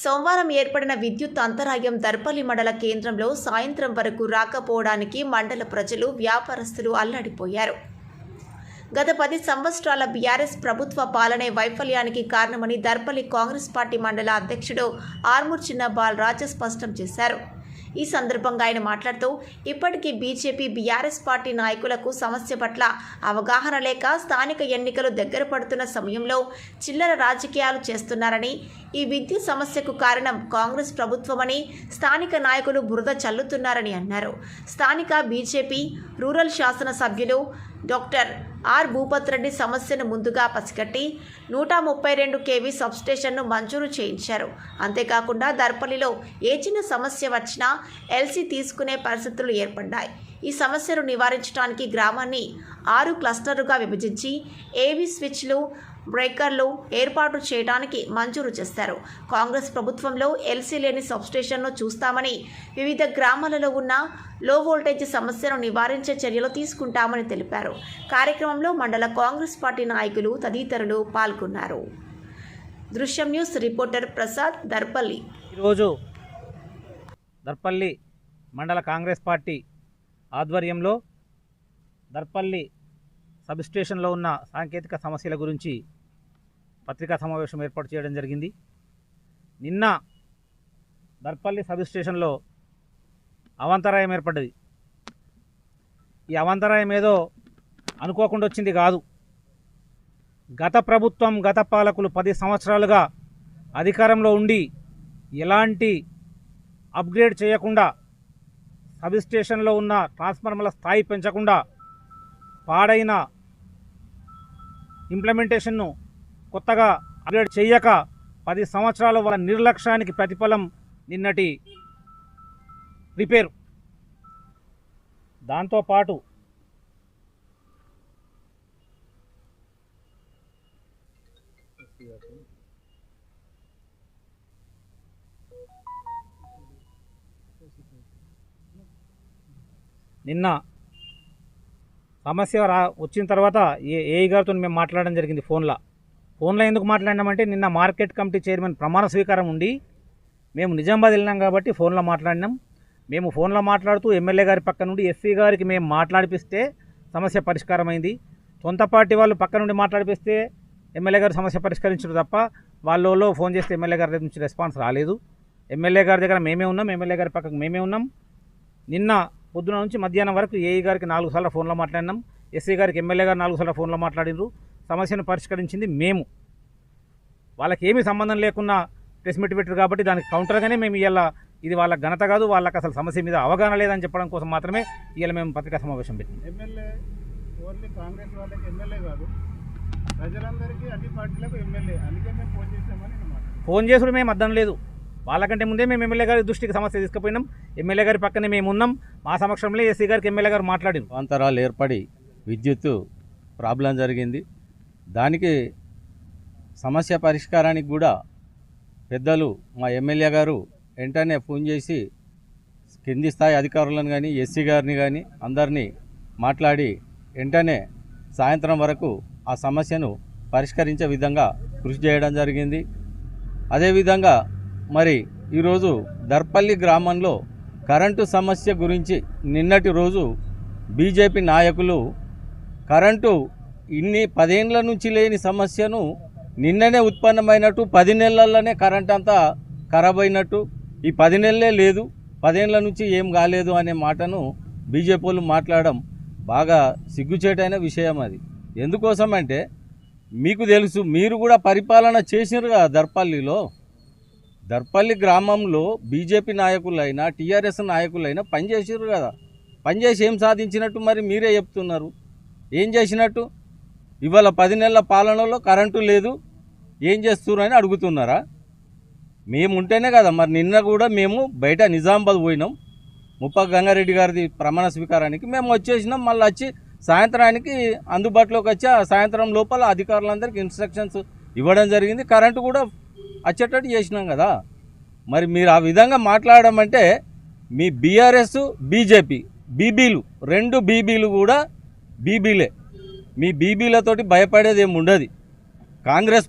సోమవారం ఏర్పడిన విద్యుత్ అంతరాయం దర్పల్లి మండల కేంద్రంలో సాయంత్రం వరకు రాకపోవడానికి మండల ప్రజలు, వ్యాపారస్తులు అల్లాడిపోయారు. గత 10 సంవత్సరాల బీఆర్ఎస్ ప్రభుత్వ పాలనే వైఫల్యానికి కారణమని దర్పల్లి కాంగ్రెస్ పార్టీ మండల అధ్యక్షుడు ఆర్మూర్ చిన్న బాలరాజు స్పష్టం చేశారు. ఈ సందర్భంగా ఆయన మాట్లాడుతూ, ఇప్పటికీ బీజేపీ, బీఆర్ఎస్ పార్టీ నాయకులకు సమస్య పట్ల అవగాహన లేక స్థానిక ఎన్నికలు దగ్గర పడుతున్న సమయంలో చిల్లర రాజకీయాలు చేస్తున్నారని, ఈ విద్యుత్ సమస్యకు కారణం కాంగ్రెస్ ప్రభుత్వమని స్థానిక నాయకులు బురద చల్లుతున్నారని అన్నారు. స్థానిక బీజేపీ రూరల్ శాసన సభ్యులు డాక్టర్ ఆర్ భూపత్ రెడ్డి సమస్యను ముందుగా పసిగట్టి 132 kV సబ్స్టేషన్ను మంజూరు చేయించారు. అంతేకాకుండా దర్పల్లిలో ఏ చిన్న సమస్య వచ్చినా ఎల్సీ తీసుకునే పరిస్థితులు ఏర్పడ్డాయి. ఈ సమస్యను నివారించడానికి గ్రామాన్ని 6 క్లస్టర్లుగా విభజించి ఏవీ స్విచ్లు, బ్రేకర్లు ఏర్పాటు చేయడానికి మంజూరు చేశారు. కాంగ్రెస్ ప్రభుత్వంలో ఎల్సీ లేని సబ్స్టేషన్ను చూస్తామని, వివిధ గ్రామాలలో ఉన్న లో వోల్టేజ్ సమస్యను నివారించే చర్యలు తీసుకుంటామని తెలిపారు. కార్యక్రమంలో మండల కాంగ్రెస్ పార్టీ నాయకులు తదితరులు పాల్గొన్నారు. దృశ్యం న్యూస్ రిపోర్టర్ ప్రసాద్, దర్పల్లి. ఈరోజు దర్పల్లి మండల కాంగ్రెస్ పార్టీ ఆధ్వర్యంలో దర్పల్లి సబ్స్టేషన్లో ఉన్న సాంకేతిక సమస్యల గురించి పత్రికా సమావేశం ఏర్పాటు చేయడం జరిగింది. నిన్న దర్పల్లి సబ్స్టేషన్లో అవాంతరాయం ఏర్పడ్డది. ఈ అవాంతరాయం ఏదో అనుకోకుండా వచ్చింది కాదు. గత ప్రభుత్వం, గత పాలకులు 10 సంవత్సరాలుగా అధికారంలో ఉండి ఎలాంటి అప్గ్రేడ్ చేయకుండా, సబ్స్టేషన్లో ఉన్న ట్రాన్స్ఫార్మర్ల స్థాయి పెంచకుండా, పాడైన ఇంప్లిమెంటేషన్ను కొత్తగా అప్గ్రేడ్ చేయక 10 సంవత్సరాల వాళ్ళ నిర్లక్ష్యానికి ప్రతిఫలం నిన్నటి రిపేరు. దాంతోపాటు నిన్న సమస్య వచ్చిన తర్వాత ఏఈ గారితో మేము మాట్లాడడం జరిగింది. ఫోన్లో ఎందుకు మాట్లాడినామంటే, నిన్న మార్కెట్ కమిటీ చైర్మన్ ప్రమాణ స్వీకారం ఉండి మేము నిజామాబాద్ వెళ్ళినాం కాబట్టి ఫోన్లో మాట్లాడినాం. మేము ఫోన్లో మాట్లాడుతూ ఎమ్మెల్యే గారి పక్క నుండి ఎస్సీ గారికి మేము మాట్లాడిపిస్తే సమస్య పరిష్కారమైంది. సొంత పార్టీ వాళ్ళు పక్క నుండి మాట్లాడిపిస్తే ఎమ్మెల్యే గారు సమస్య పరిష్కరించారు తప్ప వాళ్ళు ఫోన్ చేస్తే ఎమ్మెల్యే గారి నుంచి రెస్పాన్స్ రాలేదు. ఎమ్మెల్యే గారి దగ్గర మేమే ఉన్నాం, ఎమ్మెల్యే గారి పక్కకు మేమే ఉన్నాం. నిన్న పొద్దున నుంచి మధ్యాహ్నం వరకు ఏఈ గారికి 4 సార్లు ఫోన్లో మాట్లాడినాం. ఎస్సీ గారికి ఎమ్మెల్యే గారు 4 సార్లు ఫోన్లో మాట్లాడినారు. సమస్యను పరిష్కరించింది మేము. వాళ్ళకి ఏమీ సంబంధం లేకున్నా ప్రెస్ మీట్ పెట్టారు కాబట్టి దానికి కౌంటర్గానే మేము ఇవాళ, ఇది వాళ్ళ ఘనత కాదు, వాళ్ళకి అసలు సమస్య మీద అవగాహన లేదని చెప్పడం కోసం మాత్రమే ఇవాళ మేము పత్రికా సమావేశం పెట్టింది. ఎమ్మెల్యే ఓన్లీ కాంగ్రెస్ వాళ్ళకి ఎమ్మెల్యే కాదు, ప్రజలందరికీ అన్ని పార్టీలకు ఎమ్మెల్యే. అందుకే మేము ఫోన్ చేసామని ఫోన్ చేసుడు మేము అర్థం లేదు. వాళ్ళకంటే ముందే మేము ఎమ్మెల్యే గారి దృష్టికి సమస్య తీసుకుపోయినాం. ఎమ్మెల్యే గారి పక్కనే మేము ఉన్నాం. మా సమక్షంలో ఎస్సీ గారికి ఎమ్మెల్యే గారు మాట్లాడినారు. అంతరాలు ఏర్పడి విద్యుత్ ప్రాబ్లం జరిగింది. దానికి సమస్య పరిష్కారానికి కూడా పెద్దలు, మా ఎమ్మెల్యే గారు వెంటనే ఫోన్ చేసి కింది స్థాయి అధికారులను కానీ, ఎస్సీ గారిని కానీ అందరినీ మాట్లాడి వెంటనే సాయంత్రం వరకు ఆ సమస్యను పరిష్కరించే విధంగా కృషి చేయడం జరిగింది. అదేవిధంగా మరి ఈరోజు దర్పల్లి గ్రామంలో కరెంటు సమస్య గురించి నిన్నటి రోజు బీజేపీ నాయకులు కరెంటు 10 ఏళ్ల నుంచి లేని సమస్యను నిన్ననే ఉత్పన్నమైనట్టు 10 నెలల్లోనే కరెంట్ అంతా ఖరాబ్ అయినట్టు, ఈ 10 నెలలే లేదు, 10 ఏళ్ల నుంచి ఏం కాలేదు అనే మాటను బీజేపీ వాళ్ళు మాట్లాడడం బాగా సిగ్గుచేటైన విషయం. అది ఎందుకోసం అంటే, మీకు తెలుసు, మీరు కూడా పరిపాలన చేసినారు కదా దర్పల్లిలో. దర్పల్లి గ్రామంలో బీజేపీ నాయకులైనా, టీఆర్ఎస్ నాయకులైనా పనిచేసారు కదా. పనిచేసి ఏం సాధించినట్టు మరి మీరే చెప్తున్నారు. ఏం చేసినట్టు? ఇవాళ 10 నెలల పాలనలో కరెంటు లేదు, ఏం చేస్తున్నారు అని అడుగుతున్నారా? మేము ఉంటేనే కదా. మరి నిన్న కూడా మేము బయట నిజామాబాద్ పోయినాం, ముప్ప గంగారెడ్డి గారిది ప్రమాణ స్వీకారానికి మేము వచ్చేసినాం. మళ్ళీ వచ్చి సాయంత్రానికి అందుబాటులోకి వచ్చి సాయంత్రం లోపల అధికారులందరికీ ఇన్స్ట్రక్షన్స్ ఇవ్వడం జరిగింది. కరెంటు కూడా వచ్చేటట్టు చేసినాం కదా. మరి మీరు ఆ విధంగా మాట్లాడడం అంటే, మీ బీఆర్ఎస్, బీజేపీ, బీబీలు, 2 బీబీలు కూడా బీబీలే. మీ బీబీలతోటి భయపడేది ఏమి ఉండదు. కాంగ్రెస్